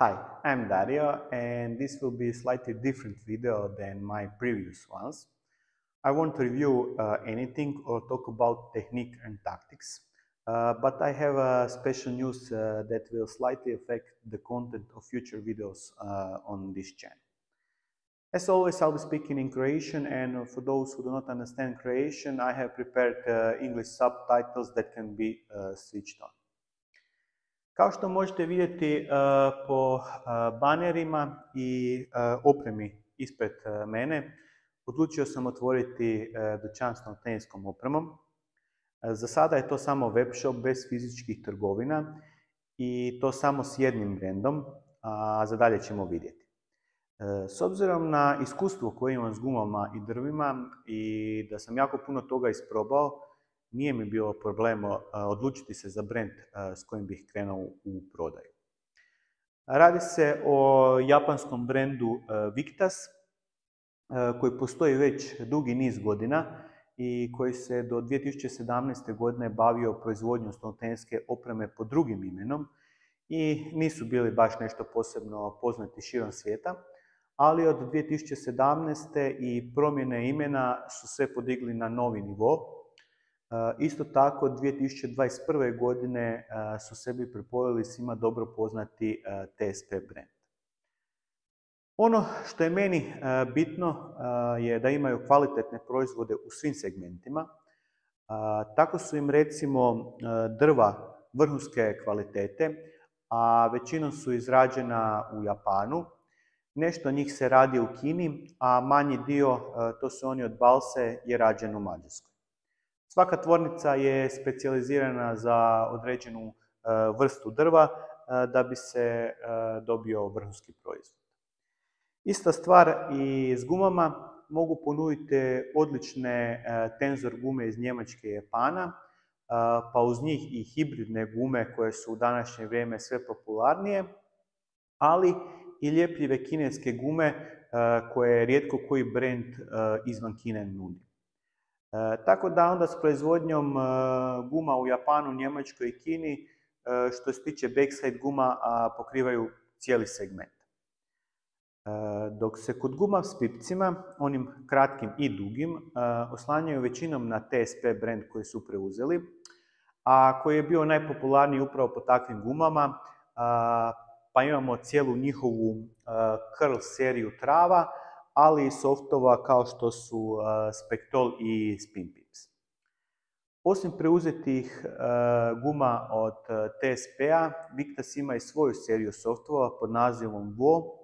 Hi, I'm Dario, and this will be a slightly different video than my previous ones. I won't review anything or talk about technique and tactics, but I have special news that will slightly affect the content of future videos on this channel. As always, I'll be speaking in Croatian, and for those who do not understand Croatian, I have prepared English subtitles that can be switched on. Kao što možete vidjeti po banerima i opremi ispred mene, odlučio sam otvoriti dućan s teniskom opremom. Za sada je to samo web shop bez fizičkih trgovina i to samo s jednim brendom, a za dalje ćemo vidjeti. S obzirom na iskustvo koje imam s gumama i drvima i da sam jako puno toga isprobao, nije mi bilo problem odlučiti se za brend s kojim bih krenuo u prodaju. Radi se o japanskom brendu Victas, koji postoji već dugi niz godina i koji se do 2017. godine bavio proizvodnjom stonotenske opreme pod drugim imenom i nisu bili baš nešto posebno poznati širom svijeta, ali od 2017. i promjene imena su sve podigli na novi nivo. Isto tako, 2021. godine su sebi pripojili svima dobro poznati TSP brand. Ono što je meni bitno je da imaju kvalitetne proizvode u svim segmentima. Tako su im recimo drva vrhunske kvalitete, a većinom su izrađena u Japanu. Nešto njih se radi u Kini, a manji dio, to su oni od balse, je rađen u Mađarskoj. Svaka tvornica je specijalizirana za određenu vrstu drva da bi se dobio vrhunski proizvod. Ista stvar i s gumama. Mogu ponuditi odlične tenzor gume iz Njemačke i Japana, pa uz njih i hibridne gume koje su u današnje vrijeme sve popularnije, ali i ljepljive kineske gume koje rijetko koji brend izvan Kine nudi. Tako da onda s proizvodnjom guma u Japanu, Njemačkoj i Kini, što se tiče backside guma, pokrivaju cijeli segment. Dok se kod guma s pipcima, onim kratkim i dugim, oslanjaju većinom na TSP brand koji su preuzeli, a koji je bio najpopularniji upravo po takvim gumama, pa imamo cijelu njihovu curl seriju trava, ali i softova kao što su Spectol i Spin Pips. Osim preuzetih guma od TSP-a, Victas ima i svoju seriju softova pod nazivom Vo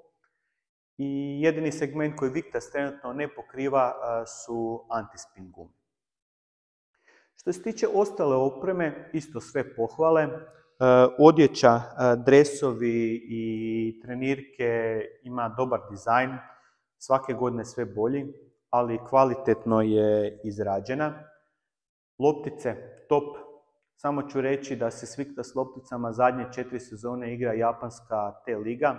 i jedini segment koji Victas trenutno ne pokriva su anti-spin gume. Što se tiče ostale opreme, isto sve pohvale. Odjeća, dresovi i trenirke ima dobar dizajn, svake godine sve bolji, ali kvalitetno je izrađena. Loptice, top. Samo ću reći da se s Victas lopticama zadnje 4 sezone igra japanska T-liga,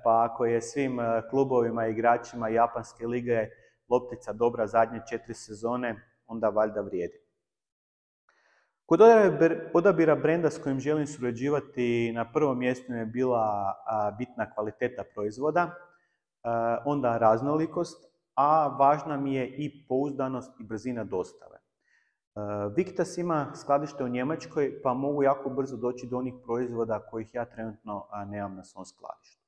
pa ako je svim klubovima i igračima japanske lige loptica dobra zadnje 4 sezone, onda valjda vrijedi. Kod odabira brenda s kojim želim surađivati, na prvom mjestu mi je bila bitna kvaliteta proizvoda, onda raznolikost, a važna mi je i pouzdanost i brzina dostave. Victas ima skladište u Njemačkoj, pa mogu jako brzo doći do onih proizvoda kojih ja trenutno nemam na svom skladištu.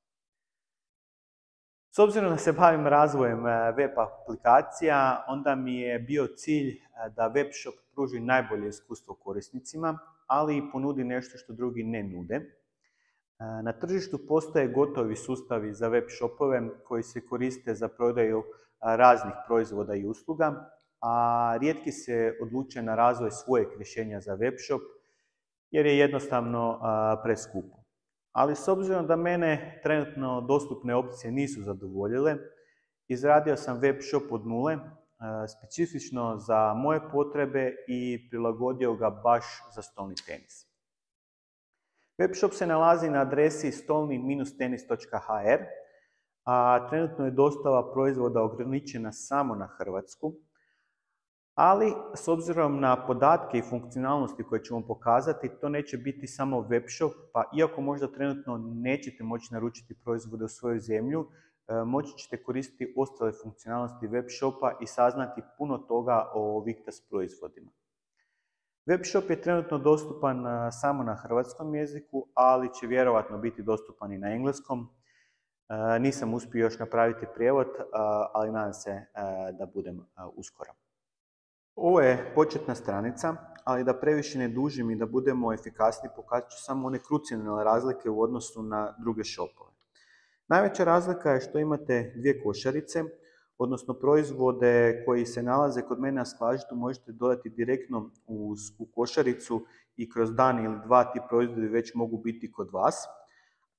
S obzirom da se bavim razvojem web aplikacija, onda mi je bio cilj da web shop pruži najbolje iskustvo korisnicima, ali i ponudi nešto što drugi ne nude. Na tržištu postoje gotovi sustavi za web shopove koji se koriste za prodaju raznih proizvoda i usluga, a rijetki se odluče na razvoj svojeg rješenja za web shop jer je jednostavno preskupo. Ali s obzirom da mene trenutno dostupne opcije nisu zadovoljile, izradio sam web shop od nule, specifično za moje potrebe i prilagodio ga baš za stolni tenis. Web shop se nalazi na adresi stolni-tenis.hr, a trenutno je dostava proizvoda ograničena samo na Hrvatsku. Ali s obzirom na podatke i funkcionalnosti koje ćemo pokazati, to neće biti samo web shop, pa iako možda trenutno nećete moći naručiti proizvode u svoju zemlju, moći ćete koristiti ostale funkcionalnosti web shopa i saznati puno toga o Victas proizvodima. Web shop je trenutno dostupan samo na hrvatskom jeziku, ali će vjerojatno biti dostupan i na engleskom. Nisam uspio još napraviti prijevod, ali nadam se da budem uskoro. Ovo je početna stranica, ali da previše ne dužim i da budemo efikasni, pokazat ću samo one krucijalne razlike u odnosu na druge shopove. Najveća razlika je što imate dvije košarice, odnosno proizvode koji se nalaze kod mene na skladištu možete dodati direktno u košaricu i kroz dan ili dva ti proizvodi već mogu biti kod vas.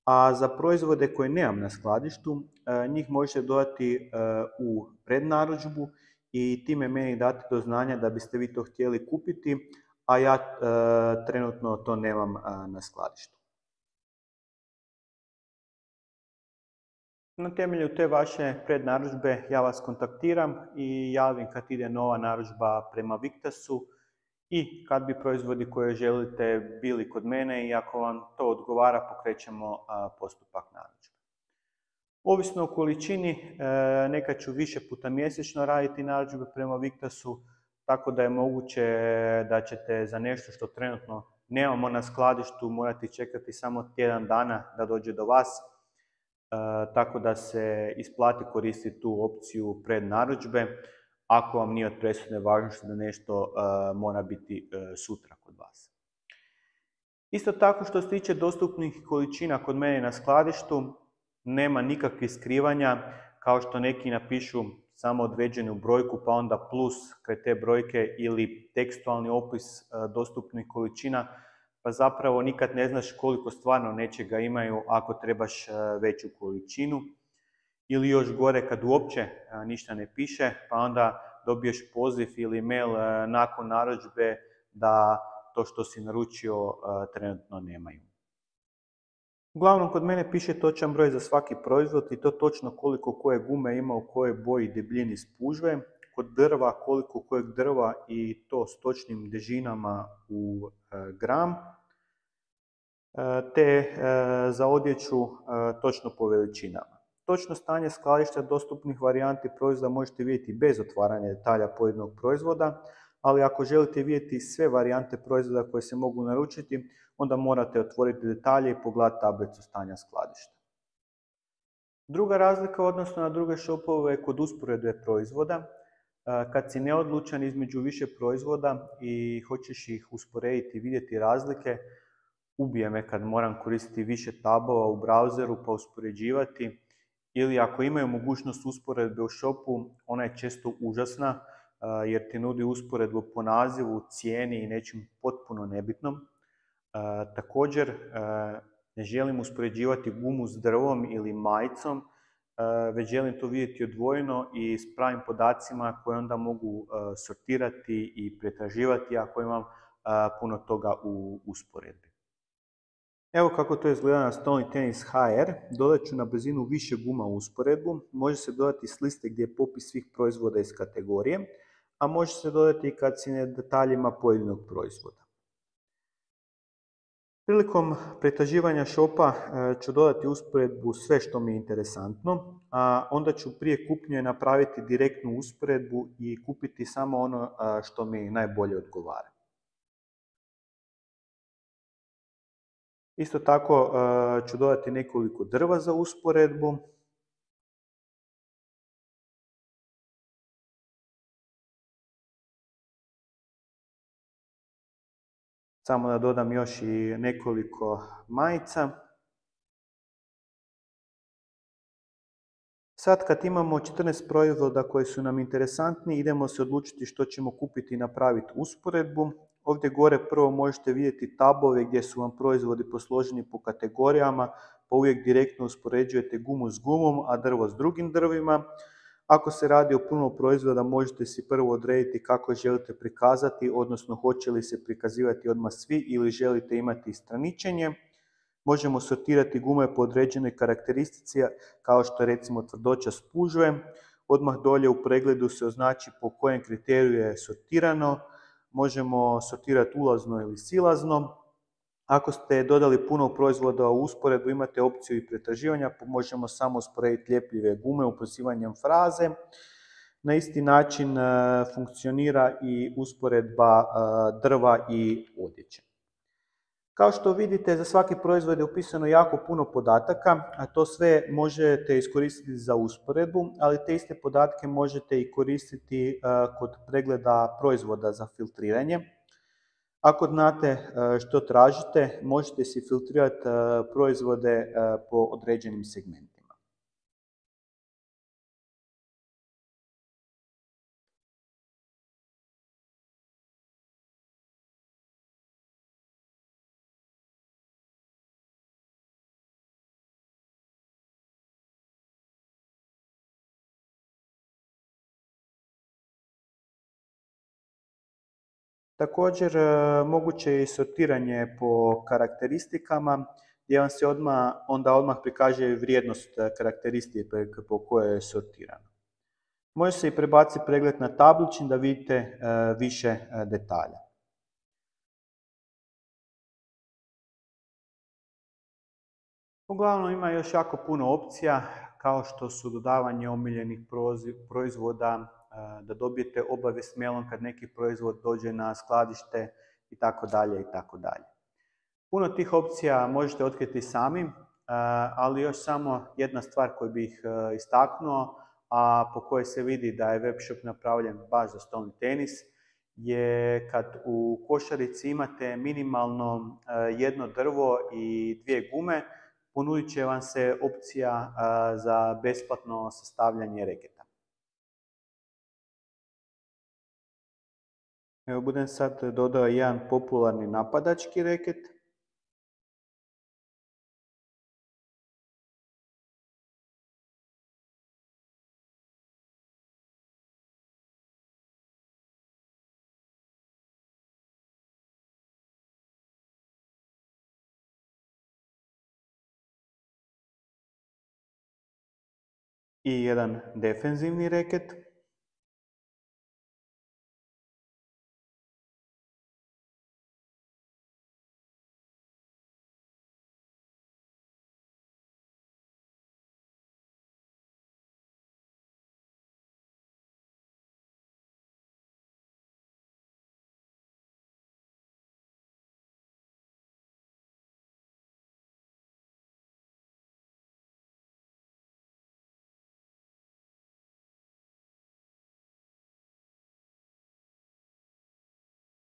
A za proizvode koje nemam na skladištu, njih možete dodati u prednarudžbu i time meni dati do znanja da biste vi to htjeli kupiti, a ja trenutno to nemam na skladištu. Na temelju te vaše prednarudžbe ja vas kontaktiram i javim kad ide nova narudžba prema Victasu i kad bi proizvodi koje želite bili kod mene i ako vam to odgovara pokrećemo postupak narudžbe. Ovisno o količini, nekad ću više puta mjesečno raditi narudžbe prema Victasu, tako da je moguće da ćete za nešto što trenutno nemamo na skladištu morati čekati samo tjedan dana da dođe do vas, tako da se isplati koristiti tu opciju prednarudžbe ako vam nije od presudne važnosti da nešto mora biti sutra kod vas. Isto tako što se tiče dostupnih količina kod mene na skladištu, nema nikakvih skrivanja, kao što neki napišu samo određenu brojku pa onda plus kraj te brojke ili tekstualni opis dostupnih količina, pa zapravo nikad ne znaš koliko stvarno nečega imaju ako trebaš veću količinu. Ili još gore kad uopće ništa ne piše, pa onda dobiješ poziv ili mail nakon narudžbe da to što si naručio trenutno nemaju. Uglavnom, kod mene piše točan broj za svaki proizvod i to točno koliko koje gume ima u kojoj boji i debljini spužve, kod drva koliko kojeg drva i to s točnim težinama u gram, te za odjeću točno po veličinama. Točno stanje skladišta dostupnih varijanti proizvoda možete vidjeti bez otvaranja detalja pojedinog proizvoda, ali ako želite vidjeti sve varijante proizvoda koje se mogu naručiti, onda morate otvoriti detalje i pogledati tablicu stanja skladišta. Druga razlika odnosno na druge shopove je kod usporedbe proizvoda. Kad si neodlučan između više proizvoda i hoćeš ih usporediti i vidjeti razlike, ubije me kad moram koristiti više tabova u browseru pa uspoređivati, ili ako imaju mogućnost usporedbe u shopu, ona je često užasna jer ti nudi usporedbu po nazivu, cijeni i nečim potpuno nebitnom. Također, ne želim uspoređivati gumu s drvom ili majicom, već želim to vidjeti odvojeno i s pravim podacima koje onda mogu sortirati i pretraživati ako imam puno toga u usporedbi. Evo kako to izgleda na Stolni tenis HR. Dodat ću na brzinu više guma u usporedbu. Može se dodati s liste gdje je popis svih proizvoda iz kategorije, a može se dodati i kad si na detaljima pojedinog proizvoda. Prilikom pretraživanja shopa ću dodati usporedbu sve što mi je interesantno, a onda ću prije kupnje napraviti direktnu usporedbu i kupiti samo ono što mi najbolje odgovara. Isto tako ću dodati nekoliko drva za usporedbu. Samo da dodam još i nekoliko majica. Sad kad imamo 14 proizvoda koji su nam interesantni, idemo se odlučiti što ćemo kupiti i napraviti usporedbu. Ovdje gore prvo možete vidjeti tabove gdje su vam proizvodi posloženi po kategorijama, pa uvijek direktno uspoređujete gumu s gumom, a drvo s drugim drvima. Ako se radi o puno proizvoda, možete si prvo odrediti kako želite prikazati, odnosno hoće li se prikazivati odmah svi ili želite imati straničenje. Možemo sortirati gume po određenoj karakteristici, kao što je recimo tvrdoća spužve. Odmah dolje u pregledu se označi po kojem kriteriju je sortirano. Možemo sortirati ulazno ili silazno. Ako ste dodali puno proizvoda u usporedbu, imate opciju i pretraživanja, pa možemo samo usporediti ljepljive gume uposivanjem fraze. Na isti način funkcionira i usporedba drva i odjeće. Kao što vidite, za svaki proizvod je upisano jako puno podataka, a to sve možete iskoristiti za usporedbu, ali te iste podatke možete i koristiti kod pregleda proizvoda za filtriranje. Ako znate što tražite, možete si filtrirati proizvode po određenim segmentima. Također, moguće je i sortiranje po karakteristikama, gdje vam se odmah prikaže vrijednost karakteristike po kojoj je sortirano. Može se i prebaciti pregled na tablični da vidite više detalja. Uglavnom ima još jako puno opcija, kao što su dodavanje omiljenih proizvoda, da dobijete obavijest mailom kad neki proizvod dođe na skladište itd. itd. Puno tih opcija možete otkriti sami, ali još samo jedna stvar koju bih istaknuo, a po kojoj se vidi da je web shop napravljen baš za stolni tenis, je kad u košarici imate minimalno jedno drvo i dvije gume, ponudit će vam se opcija za besplatno sastavljanje reketa. Evo, budem sad dodao jedan popularni napadački reket. I jedan defenzivni reket.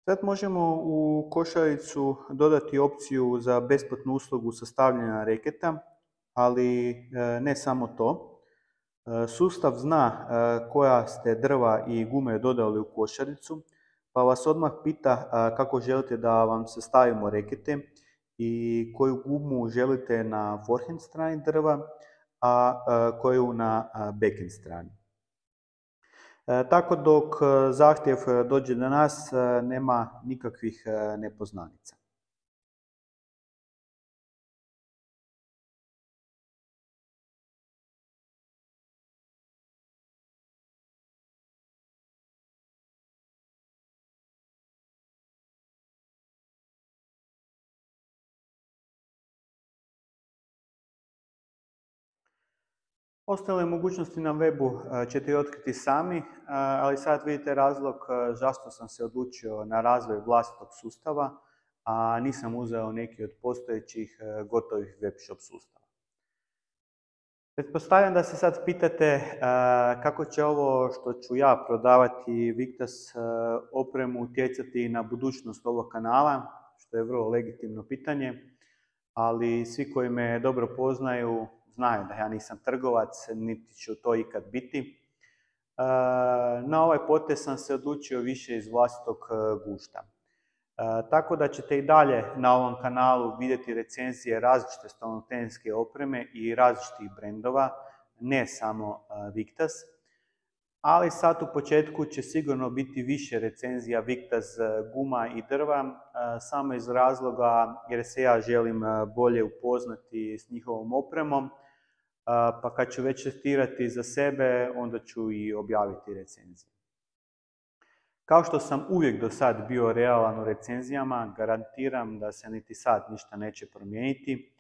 Sad možemo u košaricu dodati opciju za besplatnu uslugu sastavljanja reketa, ali ne samo to. Sustav zna koja ste drva i gume dodali u košaricu, pa vas odmah pita kako želite da vam sastavimo rekete i koju gumu želite na forehand strani drva, a koju na backhand strani. Tako dok zahtjev dođe do nas, nema nikakvih nepoznanica. Ostale mogućnosti na webu ćete otkriti sami, ali sad vidite razlog zašto sam se odlučio na razvoj vlastitog sustava, a nisam uzeo neki od postojećih gotovih web shop sustava. Pretpostavljam da se sad pitate kako će ovo što ću ja prodavati Victas opremu utjecati na budućnost ovog kanala, što je vrlo legitimno pitanje, ali svi koji me dobro poznaju znaju da ja nisam trgovac, niti ću to ikad biti. Na ovaj potez sam se odlučio više iz vlastitog gušta. Tako da ćete i dalje na ovom kanalu vidjeti recenzije različite stolnoteniske opreme i različitih brendova, ne samo Victas. Ali sad u početku će sigurno biti više recenzija Victas guma i drva, samo iz razloga jer se ja želim bolje upoznati s njihovom opremom, pa kad ću već testirati za sebe, onda ću i objaviti recenzije. Kao što sam uvijek do sad bio realan u recenzijama, garantiram da se niti sad ništa neće promijeniti.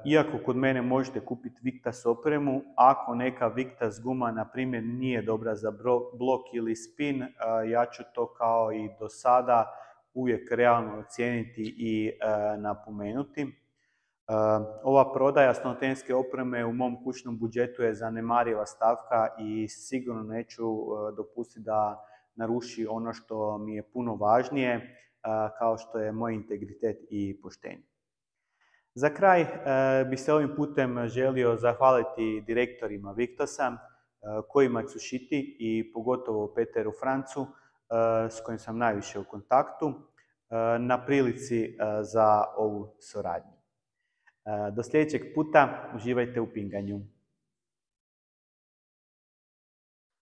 Iako kod mene možete kupiti Victas opremu, ako neka Victas guma, na primjer, nije dobra za blok ili spin, ja ću to kao i do sada uvijek realno ocijeniti i napomenuti. Ova prodaja stonotenske opreme u mom kućnom budžetu je zanemariva stavka i sigurno neću dopustiti da naruši ono što mi je puno važnije, kao što je moj integritet i poštenje. Za kraj bih se ovim putem želio zahvaliti direktorima Victasa, koji Matsushiti i pogotovo Peteru Francu, s kojim sam najviše u kontaktu, na prilici za ovu suradnju. Do sljedećeg puta, uživajte u pinganju.